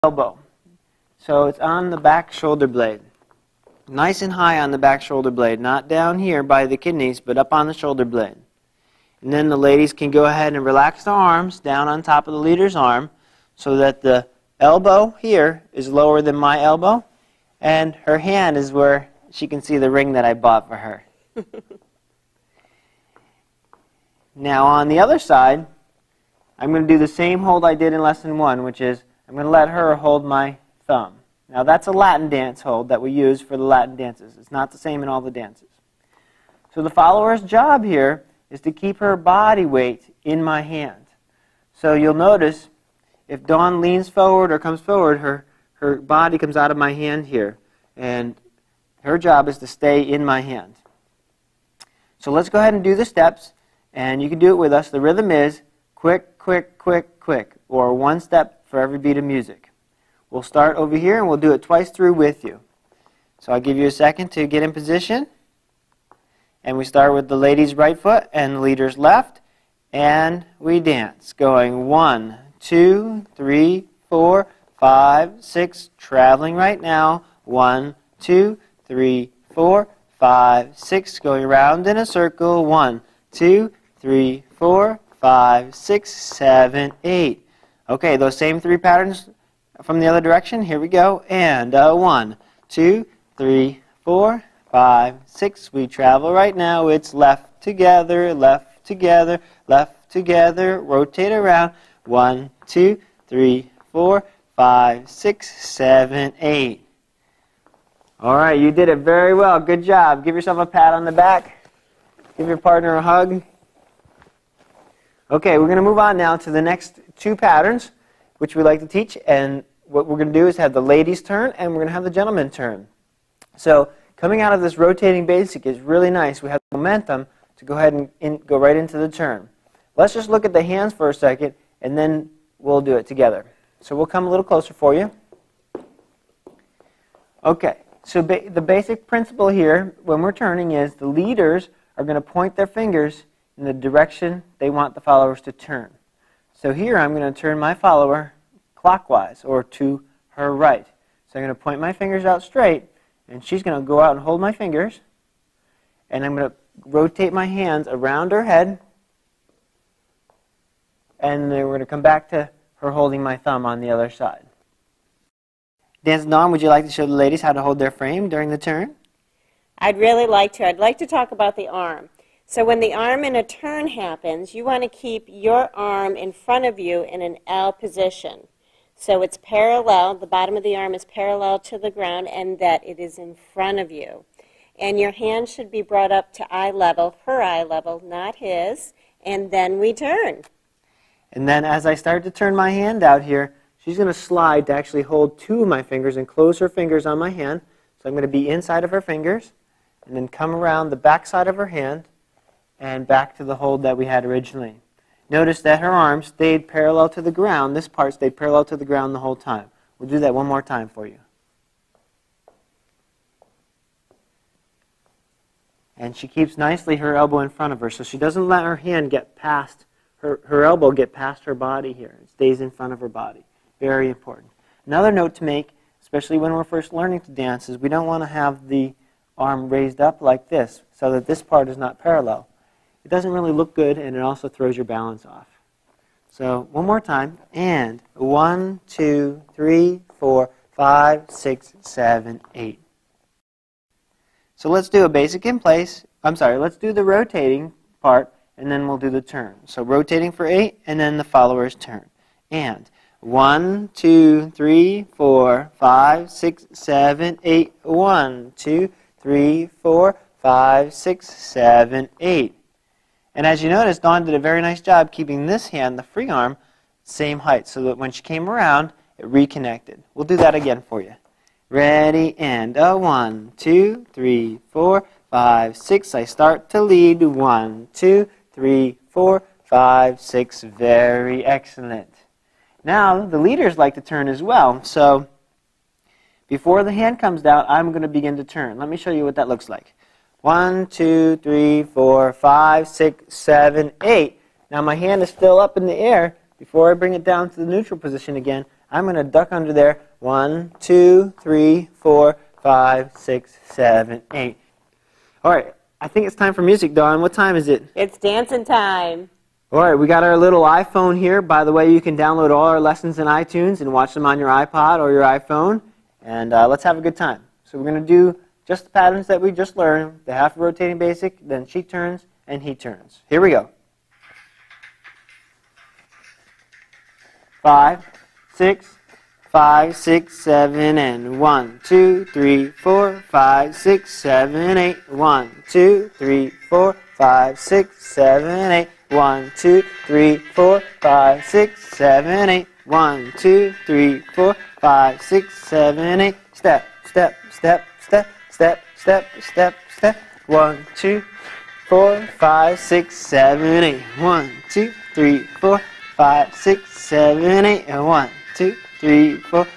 elbow. So it's on the back shoulder blade. Nice and high on the back shoulder blade, not down here by the kidneys, but up on the shoulder blade. And then the ladies can go ahead and relax the arms down on top of the leader's arm so that the elbow here is lower than my elbow, and her hand is where she can see the ring that I bought for her. Now on the other side, I'm going to do the same hold I did in lesson 1, which is I'm going to let her hold my thumb. Now that's a Latin dance hold that we use for the Latin dances. It's not the same in all the dances. So the follower's job here is to keep her body weight in my hand. So you'll notice if Dawn leans forward or comes forward, her body comes out of my hand here. And her job is to stay in my hand. So let's go ahead and do the steps. And you can do it with us. The rhythm is quick, quick, quick, quick, or one step for every beat of music. We'll start over here and we'll do it twice through with you. So I'll give you a second to get in position. And we start with the lady's right foot and the leader's left. And we dance, going 1, 2, 3, 4, 5, 6, traveling right now. 1, 2, 3, 4, 5, 6, going around in a circle. 1, 2, 3, 4, 5, 6, 7, 8. Okay, those same 3 patterns from the other direction. Here we go. And 1, 2, 3, 4, 5, 6. We travel right now. It's left together, left together, left together. Rotate around. 1, 2, 3, 4, 5, 6, 7, 8. All right, you did it very well. Good job. Give yourself a pat on the back. Give your partner a hug. Okay, we're going to move on now to the next 2 patterns, which we like to teach. And what we're going to do is have the ladies' turn, and we're going to have the gentleman's turn. So coming out of this rotating basic is really nice. We have momentum to go ahead and go right into the turn. Let's just look at the hands for a second, and then we'll do it together. So we'll come a little closer for you. Okay, so the basic principle here when we're turning is the leaders are going to point their fingers in the direction they want the followers to turn. So here I'm going to turn my follower clockwise, or to her right. So I'm going to point my fingers out straight, and she's going to go out and hold my fingers, and I'm going to rotate my hands around her head, and then we're going to come back to her holding my thumb on the other side. Dance Dawn, would you like to show the ladies how to hold their frame during the turn? I'd really like to. I'd like to talk about the arm. So when the arm in a turn happens, you want to keep your arm in front of you in an L position. So it's parallel, the bottom of the arm is parallel to the ground, and that it is in front of you. And your hand should be brought up to eye level, her eye level, not his, and then we turn. And then as I start to turn my hand out here, she's going to slide to actually hold 2 of my fingers and close her fingers on my hand. So I'm going to be inside of her fingers, and then come around the back side of her hand, and back to the hold that we had originally. Notice that her arms stayed parallel to the ground. This part stayed parallel to the ground the whole time. We'll do that one more time for you. And she keeps nicely her elbow in front of her, so she doesn't let her hand get past, her elbow get past her body here. It stays in front of her body. Very important. Another note to make, especially when we're first learning to dance, is we don't want to have the arm raised up like this, so that this part is not parallel. It doesn't really look good, and it also throws your balance off. So one more time, and 1, 2, 3, 4, 5, 6, 7, 8. So let's do a basic in place. Let's do the rotating part, and then we'll do the turn. So rotating for 8, and then the follower's turn. And 1, 2, 3, 4, 5, 6, 7, 8. 1, 2, 3, 4, 5, 6, 7, 8. And as you notice, Dawn did a very nice job keeping this hand, the free arm, same height, so that when she came around, it reconnected. We'll do that again for you. Ready, and 1, 2, 3, 4, 5, 6. I start to lead. 1, 2, 3, 4, 5, 6. Very excellent. Now, the leaders like to turn as well. So before the hand comes down, I'm going to begin to turn. Let me show you what that looks like. 1, 2, 3, 4, 5, 6, 7, 8. Now my hand is still up in the air. Before I bring it down to the neutral position again, I'm going to duck under there. 1, 2, 3, 4, 5, 6, 7, 8. All right, I think it's time for music, Dawn. What time is it? It's dancing time. All right, we got our little iPhone here. By the way, you can download all our lessons in iTunes and watch them on your iPod or your iPhone. And let's have a good time. So we're going to do just the patterns that we just learned, the half rotating basic, then she turns and he turns. Here we go. 5, 6, 5, 6, 7, and 1, 2, 3, 4, 5, 6, 7, 8. 1, 2, 3, 4, 5, 6, 7, 8. 1, 2, 3, 4, 5, 6, 7, 8. 1, 2, 3, 4, 5, 6, 7, 8. Step, step, step, step, step, step, step, step. 1, 2, 4, 5, 6, 7, 8. 1, 2, 3, 4, 5, 6, 7, 8. And 1, 2, 3, 4,